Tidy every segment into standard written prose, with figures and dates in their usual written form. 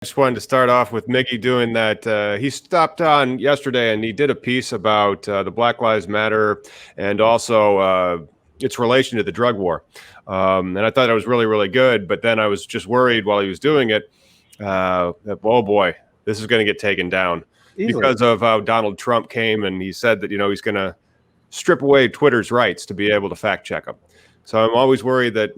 Just wanted to start off with Miggy doing that. He stopped on yesterday and he did a piece about the Black Lives Matter and also its relation to the drug war. And I thought that was really, really good. But then I was just worried while he was doing it that, oh boy, this is going to get taken down because of how Donald Trump came and he said that, he's going to strip away Twitter's rights to be able to fact check them. So I'm always worried that,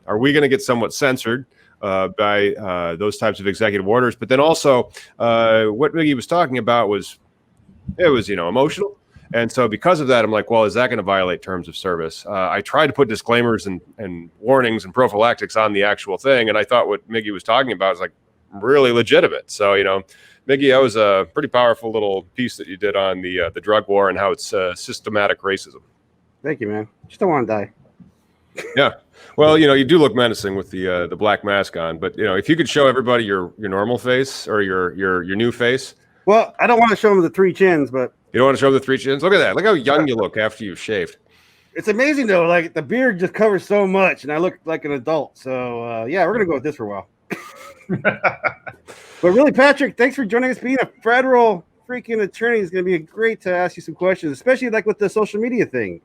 are we going to get somewhat censored by those types of executive orders? But then also what Miggy was talking about was emotional. And so because of that, I'm like, well, is that going to violate terms of service? I tried to put disclaimers and warnings and prophylactics on the actual thing. And I thought what Miggy was talking about is like really legitimate. So, Miggy, that was a pretty powerful little piece that you did on the drug war and how it's systematic racism. Thank you, man. Just don't want to die. Yeah. Well, you do look menacing with the black mask on, but if you could show everybody your normal face or your new face. Well, I don't want to show them the three chins, but you don't want to show them the three chins. Look at that. Look how young you look after you've shaved. It's amazing though. Like the beard just covers so much, and I look like an adult. So yeah, we're gonna go with this for a while. But really, Patrick, thanks for joining us. Being a federal freaking attorney is gonna be great to ask you some questions, especially like with the social media thing.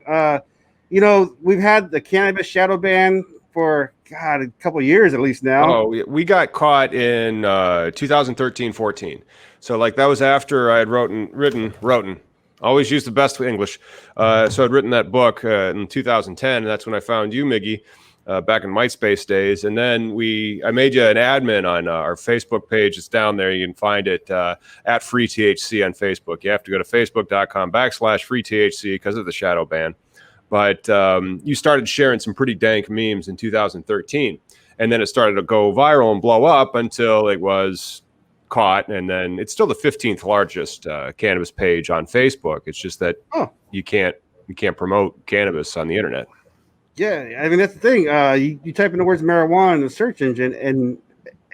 We've had the cannabis shadow ban for a couple of years at least now. Oh, we got caught in 2013-14. So like that was after I had written. Always use the best English. So I'd written that book in 2010, and that's when I found you, Miggy, back in MySpace days. And then I made you an admin on our Facebook page. It's down there. You can find it at Free THC on Facebook. You have to go to facebook.com/Free THC because of the shadow ban. But you started sharing some pretty dank memes in 2013. And then it started to go viral and blow up until it was caught. And then it's still the 15th largest cannabis page on Facebook. It's just that you can't promote cannabis on the internet. Yeah, I mean, that's the thing. You type in the words marijuana in the search engine, and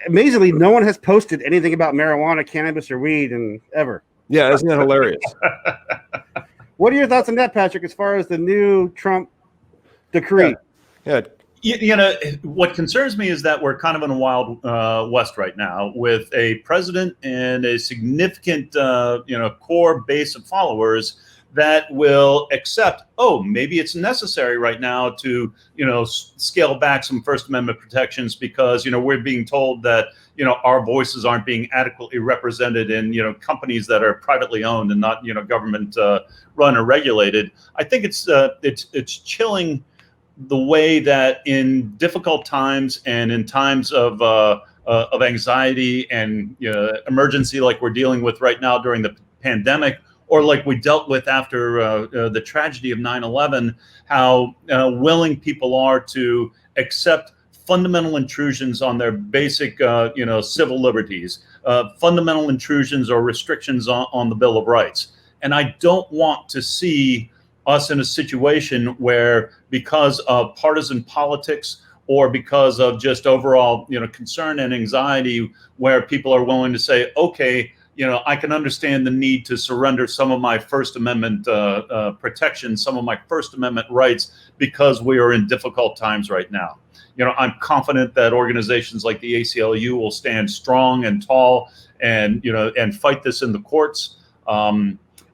amazingly, no one has posted anything about marijuana, cannabis, or weed ever. Yeah, isn't that hilarious? What are your thoughts on that, Patrick, as far as the new Trump decree? Yeah. What concerns me is that we're kind of in a wild west right now with a president and a significant, core base of followers that will accept, maybe it's necessary right now to, scale back some First Amendment protections because, we're being told that, our voices aren't being adequately represented in, companies that are privately owned and not, government run or regulated. I think it's chilling the way that in difficult times and in times of anxiety and emergency like we're dealing with right now during the pandemic, or like we dealt with after the tragedy of 9/11, how willing people are to accept fundamental intrusions on their basic, civil liberties, fundamental intrusions or restrictions on the Bill of Rights. And I don't want to see us in a situation where, because of partisan politics or because of just overall, concern and anxiety, where people are willing to say, okay, I can understand the need to surrender some of my First Amendment protections, some of my First Amendment rights, because we are in difficult times right now. I'm confident that organizations like the ACLU will stand strong and tall and fight this in the courts.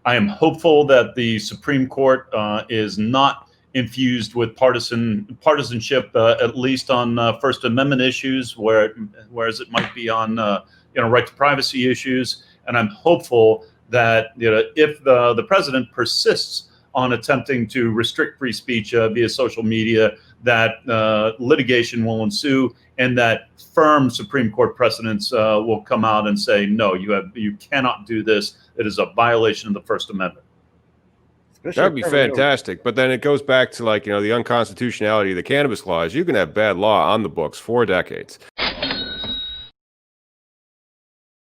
I am hopeful that the Supreme Court is not infused with partisanship, at least on First Amendment issues, whereas it might be on right to privacy issues. And I'm hopeful that if the president persists on attempting to restrict free speech via social media, that litigation will ensue, and that firm Supreme Court precedents will come out and say, no, you cannot do this. It is a violation of the First Amendment. That would be fantastic. But then it goes back to the unconstitutionality of the cannabis laws. You can have bad law on the books for decades.